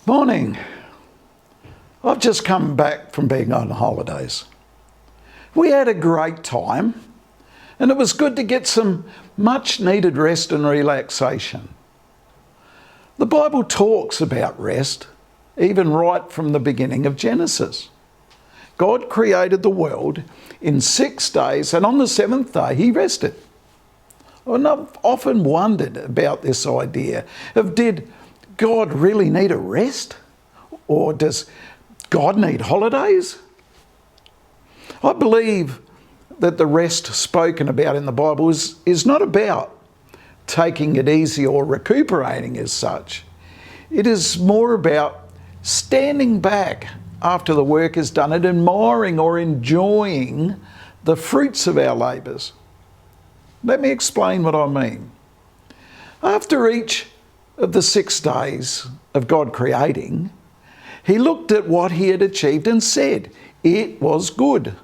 Morning. I've just come back from being on holidays. We had a great time and it was good to get some much needed rest and relaxation. The Bible talks about rest, even right from the beginning of Genesis. God created the world in 6 days and on the seventh day he rested. And I've often wondered about this idea of, did God really need a rest? Or does God need holidays? I believe that the rest spoken about in the Bible is not about taking it easy or recuperating as such. It is more about standing back after the work is done and admiring or enjoying the fruits of our labours. Let me explain what I mean. After each of the 6 days of God creating, he looked at what he had achieved and said, it was good.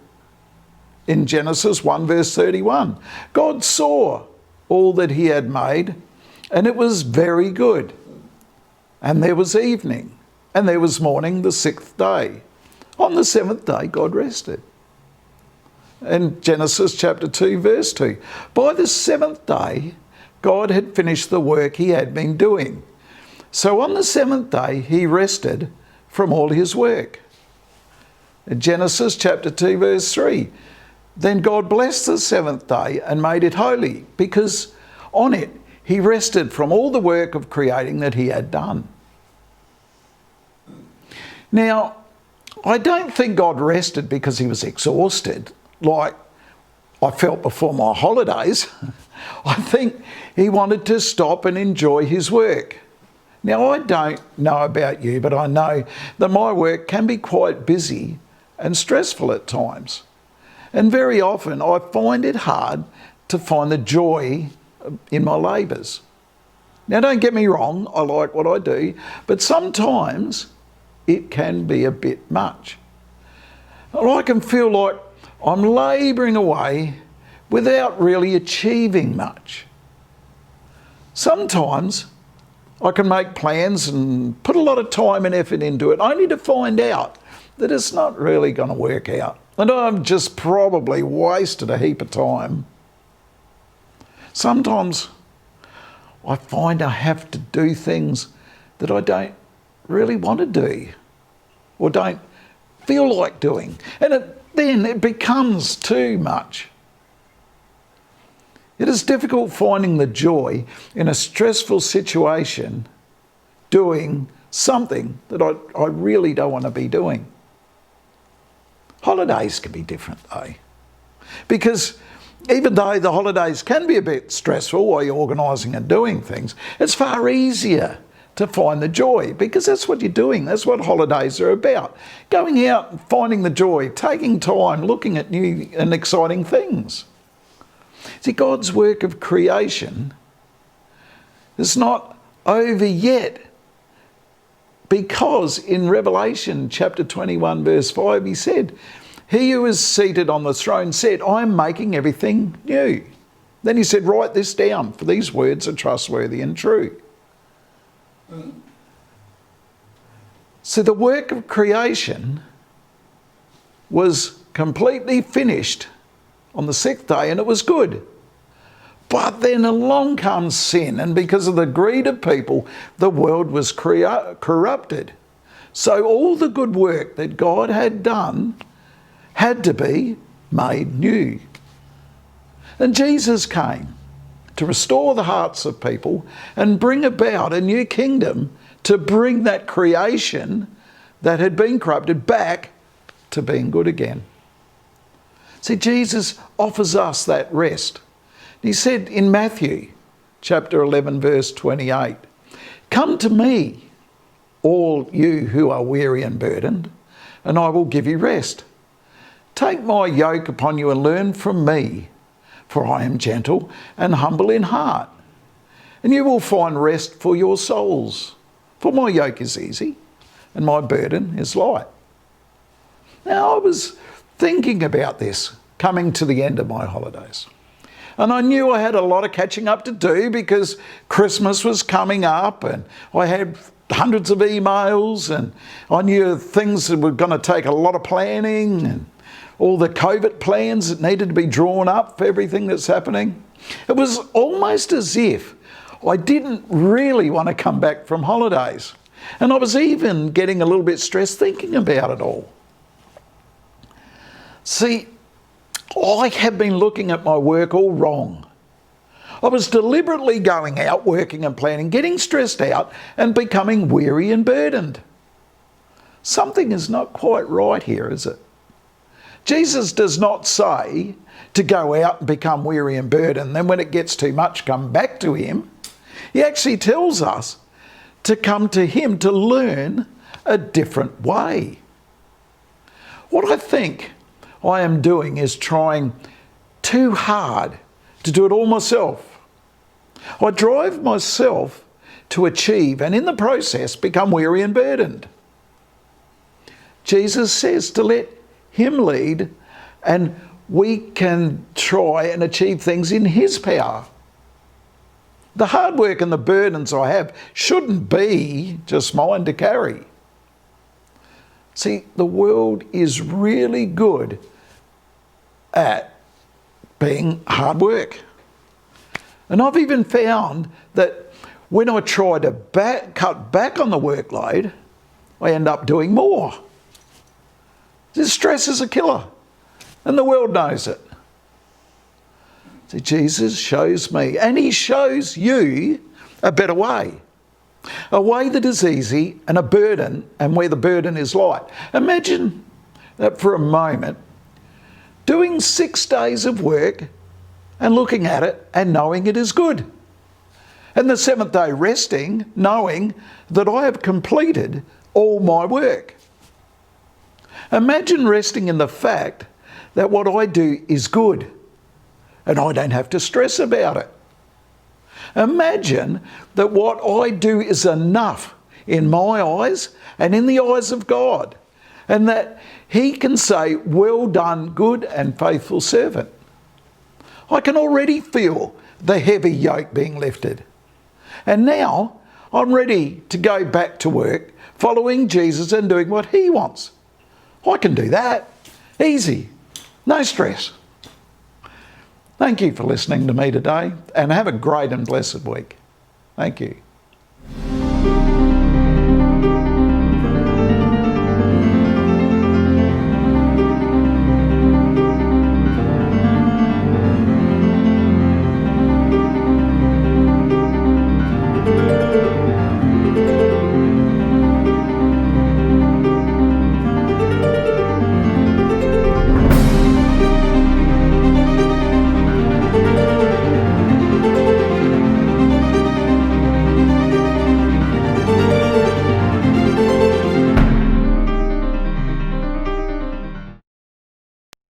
In Genesis 1 verse 31, God saw all that he had made and it was very good. And there was evening and there was morning the 6th day. On the 7th day, God rested. In Genesis chapter 2 verse 2, by the 7th day, God had finished the work he had been doing. So on the 7th day, he rested from all his work. In Genesis chapter 2 verse 3, then God blessed the 7th day and made it holy, because on it he rested from all the work of creating that he had done. Now, I don't think God rested because he was exhausted, like I felt before my holidays. I think he wanted to stop and enjoy his work. Now, I don't know about you, but I know that my work can be quite busy and stressful at times. And very often I find it hard to find the joy in my labours. Now, don't get me wrong, I like what I do, but sometimes it can be a bit much. I can feel like I'm labouring away without really achieving much. Sometimes I can make plans and put a lot of time and effort into it, only to find out that it's not really going to work out. And I've just probably wasted a heap of time. Sometimes I find I have to do things that I don't really want to do or don't feel like doing. And then it becomes too much. It is difficult finding the joy in a stressful situation doing something that I really don't want to be doing. Holidays can be different though, because even though the holidays can be a bit stressful while you're organising and doing things, it's far easier to find the joy, because that's what you're doing. That's what holidays are about. Going out and finding the joy, taking time, looking at new and exciting things. See, God's work of creation is not over yet, because in Revelation chapter 21 verse 5 he said, he who is seated on the throne said, I am making everything new. Then he said, write this down, for these words are trustworthy and true. So the work of creation was completely finished on the 6th day and it was good. But then along comes sin, and because of the greed of people, the world was corrupted. So all the good work that God had done had to be made new. And Jesus came to restore the hearts of people and bring about a new kingdom, to bring that creation that had been corrupted back to being good again. See, Jesus offers us that rest. He said in Matthew chapter 11 verse 28, come to me, all you who are weary and burdened, and I will give you rest. Take my yoke upon you and learn from me, for I am gentle and humble in heart, and you will find rest for your souls. For my yoke is easy and my burden is light. Now, I was thinking about this coming to the end of my holidays. And I knew I had a lot of catching up to do because Christmas was coming up and I had hundreds of emails, and I knew things that were going to take a lot of planning and all the COVID plans that needed to be drawn up for everything that's happening. It was almost as if I didn't really want to come back from holidays. And I was even getting a little bit stressed thinking about it all. See, I have been looking at my work all wrong. I was deliberately going out, working and planning, getting stressed out and becoming weary and burdened. Something is not quite right here, is it? Jesus does not say to go out and become weary and burdened, then when it gets too much, come back to him. He actually tells us to come to him to learn a different way. What I think I am doing is trying too hard to do it all myself. I drive myself to achieve and in the process become weary and burdened. Jesus says to let him lead and we can try and achieve things in his power. The hard work and the burdens I have shouldn't be just mine to carry. See, the world is really good at being hard work. And I've even found that when I try to cut back on the workload, I end up doing more. This stress is a killer, and the world knows it. See, Jesus shows me, and he shows you a better way. A way that is easy and a burden, and where the burden is light. Imagine that for a moment, doing 6 days of work and looking at it and knowing it is good. And the 7th day resting, knowing that I have completed all my work. Imagine resting in the fact that what I do is good and I don't have to stress about it. Imagine that what I do is enough in my eyes and in the eyes of God, and that he can say, well done, good and faithful servant. I can already feel the heavy yoke being lifted. And now I'm ready to go back to work, following Jesus and doing what he wants. I can do that. Easy. No stress. Thank you for listening to me today, and have a great and blessed week. Thank you.